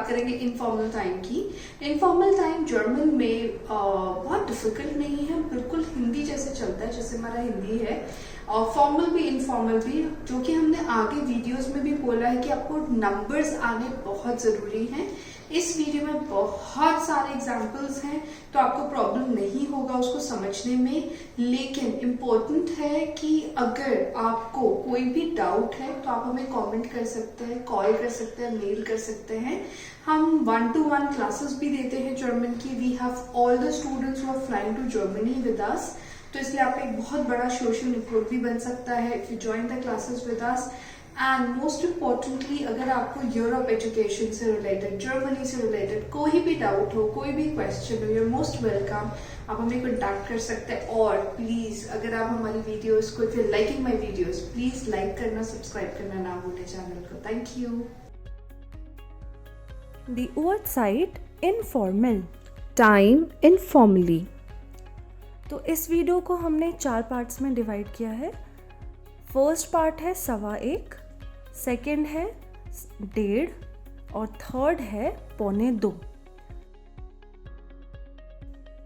बात करेंगे informal time की। इनफॉर्मल टाइम जर्मन में बहुत डिफिकल्ट नहीं है, बिल्कुल हिंदी जैसे चलता है जैसे हमारा हिंदी है। फॉर्मल भी इनफॉर्मल भी, जो कि हमने आगे वीडियोस में भी बोला है कि आपको नंबर्स आने बहुत ज़रूरी हैं। इस वीडियो में बहुत सारे एग्जाम्पल्स हैं, तो आपको प्रॉब्लम नहीं होगा उसको समझने में। लेकिन इम्पोर्टेंट है कि अगर आपको कोई भी डाउट है तो आप हमें कमेंट कर सकते हैं, कॉल कर सकते हैं, मेल कर सकते हैं। हम 1-to-1 क्लासेस भी देते हैं जर्मन की। We have all the students who are flying to Germany with us, तो इसलिए आपका एक बहुत बड़ा सोशल नेटवर्क भी बन सकता है if you join the classes with us. And most importantly, अगर आपको यूरोप एजुकेशन से रिलेटेड, जर्मनी से रिलेटेड कोई भी डाउट हो, कोई भी क्वेश्चन हो, यू आर मोस्ट वेलकम। आप हमें कॉन्टैक्ट कर सकते हैं। और प्लीज़ अगर आप हमारी वीडियोस को, if you liking my videos, please like करना, सब्सक्राइब करना ना भूलें चैनल को। Thank you. The Uhrzeit informal. Time informally. तो इस वीडियो को हमने 4 पार्ट्स में डिवाइड किया है। फर्स्ट पार्ट है 1:15, सेकंड है 1:30 और थर्ड है 1:45।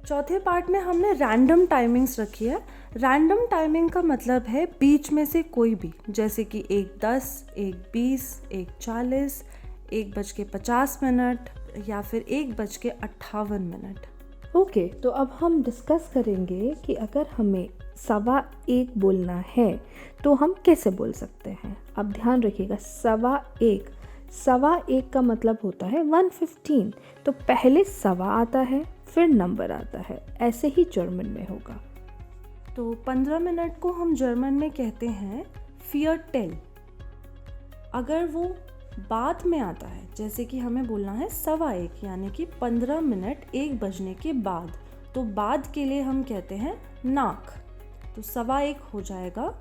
चौथे पार्ट में हमने रैंडम टाइमिंग्स रखी है। रैंडम टाइमिंग का मतलब है बीच में से कोई भी, जैसे कि 1:10, 1:20, 1:40, 1:50 या फिर 1:58। ओके, तो अब हम डिस्कस करेंगे कि अगर हमें 1:15 बोलना है तो हम कैसे बोल सकते हैं। अब ध्यान रखिएगा, 1:15 का मतलब होता है 1:15, तो पहले सवा आता है फिर नंबर आता है। ऐसे ही जर्मन में होगा। तो 15 मिनट को हम जर्मन में कहते हैं Viertel। अगर वो बाद में आता है, जैसे कि हमें बोलना है 1:15 यानी कि 15 मिनट 1 बजने के बाद, तो बाद के लिए हम कहते हैं नाक। तो 1:15 हो जाएगा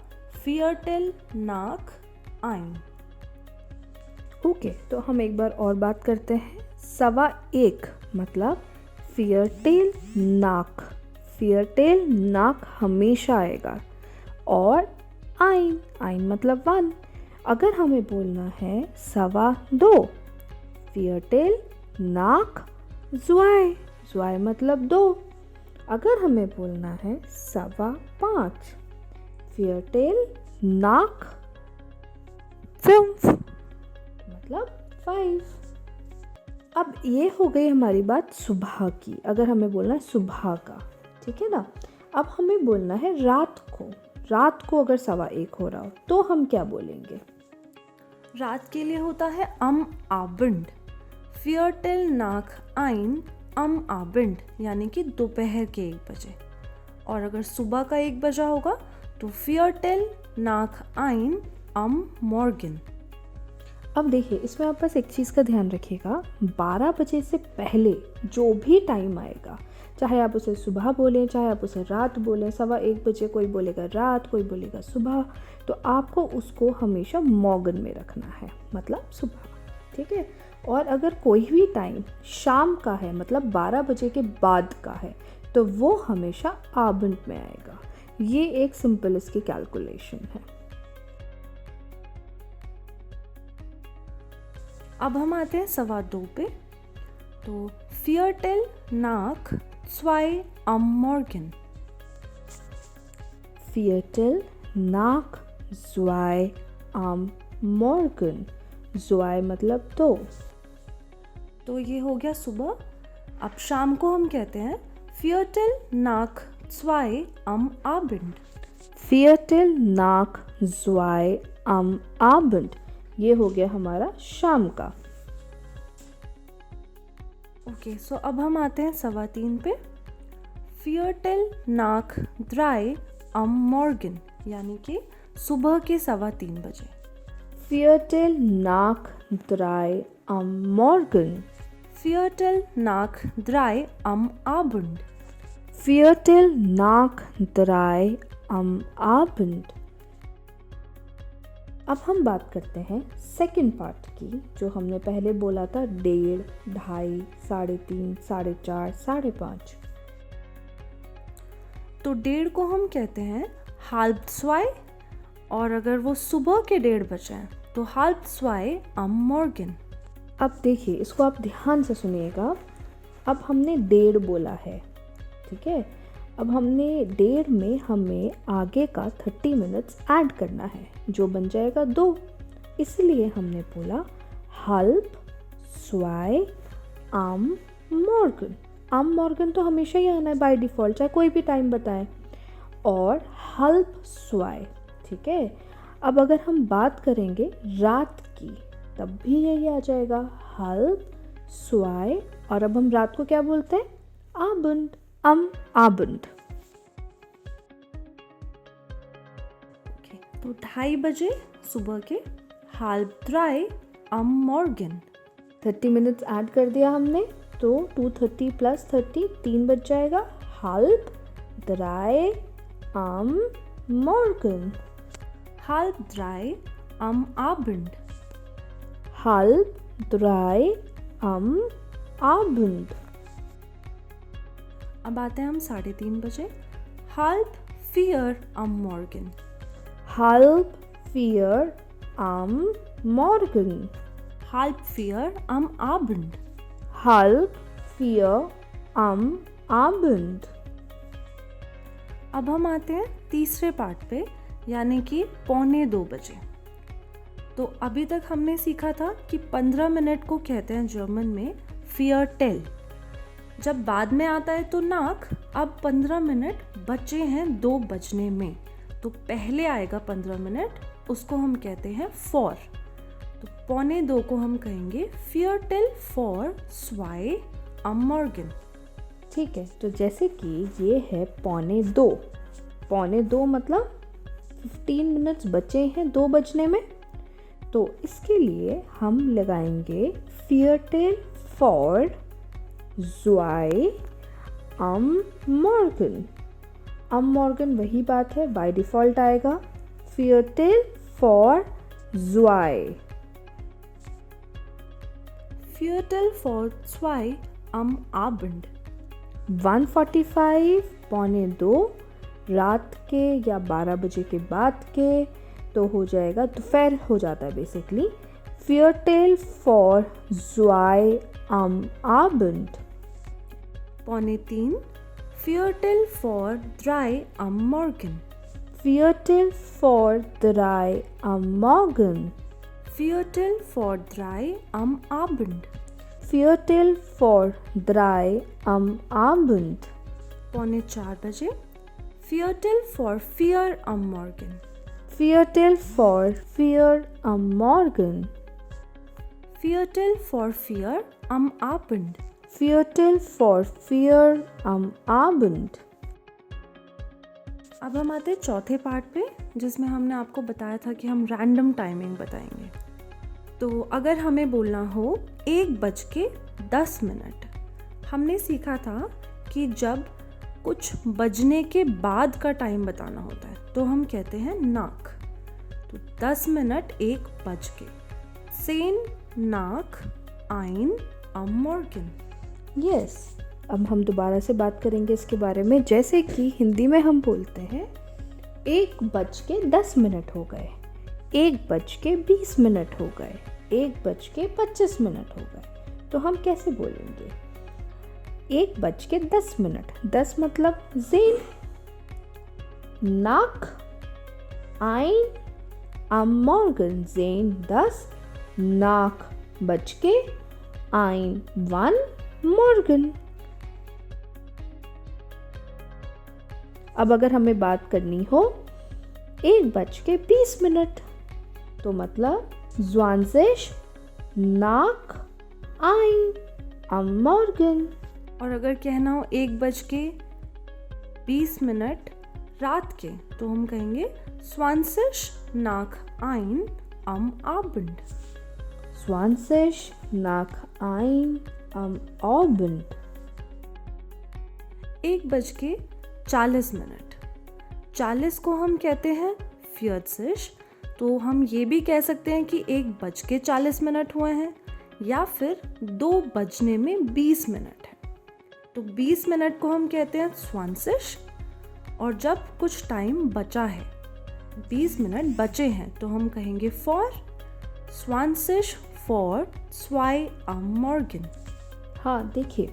Viertel nach 1। ओके, तो हम एक बार और बात करते हैं। 1:15 मतलब Viertel nach। Viertel nach हमेशा आएगा। और ein मतलब 1। अगर हमें बोलना है 2:15, Viertel nach 2। 2 मतलब 2। अगर हमें बोलना है 5:15, Viertel nach 5 मतलब 5। अब ये हो गई हमारी बात सुबह की। अगर हमें बोलना है सुबह का, ठीक है ना। अब हमें बोलना है रात को। रात को अगर 1:15 हो रहा हो तो हम क्या बोलेंगे। रात के लिए होता है am Abend। Viertel nach 1 am Abend यानी कि दोपहर के 1 बजे। और अगर सुबह का 1 बजा होगा तो Viertel nach 1 am Morgen। अब देखिए, इसमें आप बस एक चीज़ का ध्यान रखिएगा, 12 बजे से पहले जो भी टाइम आएगा, चाहे आप उसे सुबह बोलें, चाहे आप उसे रात बोलें, 1:15 बजे कोई बोलेगा रात, कोई बोलेगा सुबह, तो आपको उसको हमेशा मॉर्गन में रखना है, मतलब सुबह, ठीक है। और अगर कोई भी टाइम शाम का है, मतलब 12 बजे के बाद का है, तो वो हमेशा आबंड में आएगा। ये एक सिंपल इसकी कैलकुलेशन है। अब हम आते हैं 2:15 पे। तो Viertel nach 2 am Morgen। Viertel nach 2 am Morgen। 2 मतलब 2। तो ये हो गया सुबह। अब शाम को हम कहते हैं Viertel nach 2 am Abend। Viertel nach 2 am Abend। ये हो गया हमारा शाम का। ओके, सो अब हम आते हैं 3:15 पे। Viertel nach 3 am Morgen यानी कि सुबह के 3:15 बजे। Viertel nach 3 am Morgen। Viertel nach 3 am Abend। Viertel nach 3 am Abend। अब हम बात करते हैं सेकंड पार्ट की, जो हमने पहले बोला था 1:30, 2:30, 3:30, 4:30, 5:30। तो 1:30 को हम कहते हैं halb 2, और अगर वो सुबह के 1:30 बजे हैं तो halb 2 am Morgen। अब देखिए, इसको आप ध्यान से सुनिएगा। अब हमने 1.5 बोला है, ठीक है। अब हमने 1.5 में हमें आगे का 30 मिनट्स ऐड करना है, जो बन जाएगा 2। इसलिए हमने बोला halb, 2, am Morgen। am Morgen तो हमेशा ही आना है बाय डिफ़ॉल्ट, चाहे कोई भी टाइम बताएं। और halb 2, ठीक है। अब अगर हम बात करेंगे रात की, तब भी यही आ जाएगा halb 2। और अब हम रात को क्या बोलते हैं? Abend, am Abend। ओके, तो 2:30 बजे सुबह के, halb 3 am Morgen। 30 minutes add कर दिया हमने, तो 2:30 + 30 3 बज जाएगा। halb 3 am Morgen। halb 3 am Abend। halb 3 am Abend। अब आते हैं हम 3:30 बजे, halb 4 am Morgen। halb 4 am Morgen। halb 4 am Abend। halb 4 am Abend। अब हम आते हैं तीसरे पार्ट पे, यानी कि 1:45 बजे। तो अभी तक हमने सीखा था कि 15 मिनट को कहते हैं जर्मन में Viertel। जब बाद में आता है तो नाक। अब 15 मिनट बचे हैं 2 बजने में, तो पहले आएगा 15 मिनट, उसको हम कहते हैं फॉर। तो 1:45 को हम कहेंगे Viertel vor 2 am Morgen। ठीक है, तो जैसे कि ये है 1:45, 1:45 मतलब 15 मिनट्स बचे हैं 2 बजने में। तो इसके लिए हम लगाएंगे Viertel vor 2 am Morgen। am Morgen वही बात है, बाय डिफ़ॉल्ट आएगा Viertel vor 2। Viertel vor 2 am Abend। 1:45 1:45 रात के या 12 बजे के बाद के, तो हो जाएगा दोपहर हो जाता है basically. Viertel vor 2 am Abend। 2:45 Viertel vor 3 am Morgen। Viertel vor 3 am Morgen। Viertel vor 3 am Abend। Viertel vor 3 am Abend। 3:45 बजे Viertel vor 4 am Morgen। Viertel vor 4 am Morgen। Viertel vor 4 am Abend। Viertel vor 4 am Abend। अब हम आते हैं चौथे part पे, जिसमें हमने आपको बताया था कि हम रैंडम टाइमिंग बताएंगे। तो अगर हमें बोलना हो 1:10, हमने सीखा था कि जब कुछ बजने के बाद का टाइम बताना होता है तो हम कहते हैं नाक। तो 10 मिनट 1 बज के, 10 nach 1 am Morgen। यस, अब हम दोबारा से बात करेंगे इसके बारे में। जैसे कि हिंदी में हम बोलते हैं 1:10 हो गए, 1:20 हो गए, 1:25 हो गए। तो हम कैसे बोलेंगे? 1:10, 10 मतलब 10 nach 1 am Morgen, 10 nach बज के 1 Morgen। अब अगर हमें बात करनी हो 1:20, तो मतलब 20 nach 1 am Morgen। और अगर कहना हो 1:20 रात के, तो हम कहेंगे 20 nach 1 am Abend। 20 nach 1 am Abend। 1:40, 40 को हम कहते हैं 40। तो हम ये भी कह सकते हैं कि 1:40 हुए हैं, या फिर 2 बजने में 20 मिनट है। तो 20 मिनट को हम कहते हैं 20, और जब कुछ टाइम बचा है, 20 मिनट बचे हैं, तो हम कहेंगे for 20 vor 2 am Morgen. हाँ देखिए,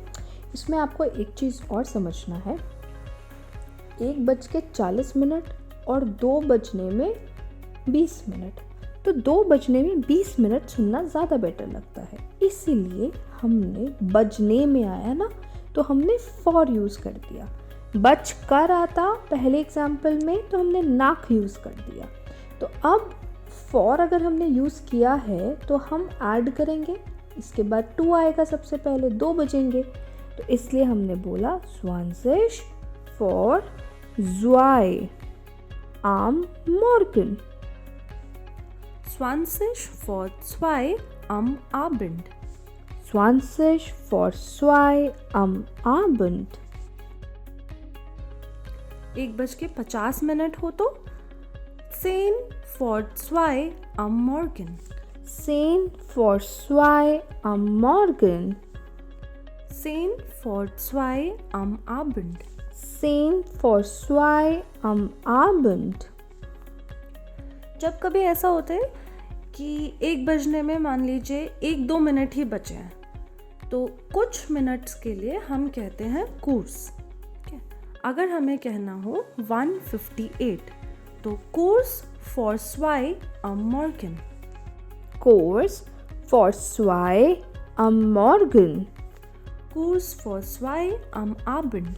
इसमें आपको एक चीज़ और समझना है, 1:40 और 2:20, तो 2:20 सुनना ज़्यादा बेटर लगता है, इसीलिए हमने बजने में आया ना तो हमने फॉर यूज़ कर दिया। बज कर आता पहले एग्जाम्पल में तो हमने नाक यूज़ कर दिया। तो अब फॉर अगर हमने यूज़ किया है तो हम ऐड करेंगे, इसके बाद टू आएगा, सबसे पहले 2 बजेंगे, तो इसलिए हमने बोला 20 vor 2 am Morgen. 20 vor 2 am Abend. 20 vor 2 am Abend. 1:50 हो तो 10 vor 2 am Morgen. 10 vor 2 am Morgen. 10 vor 2 am Abend. 10 vor 2 am Abend. जब कभी ऐसा होता है कि 1 बजने में मान लीजिए 1-2 मिनट ही बचे हैं, तो कुछ मिनट्स के लिए हम कहते हैं कोर्स। अगर हमें कहना हो 1:58 तो course for 2 am Morgen. Kurs vor 2 am Morgen. Kurs vor 2 am Abend.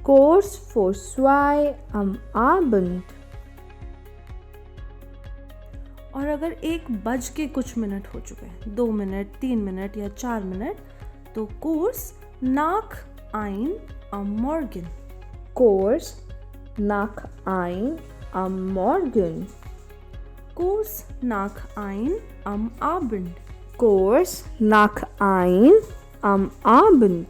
Kurs vor 2 am Abend. और अगर 1 बज के कुछ मिनट हो चुके हैं, 2 मिनट, 3 मिनट या 4 मिनट, तो course nach 1 am Morgen. Kurs nach 1 am Morgen. Kurs nach 1 am Abend. Kurs nach 1 am Abend.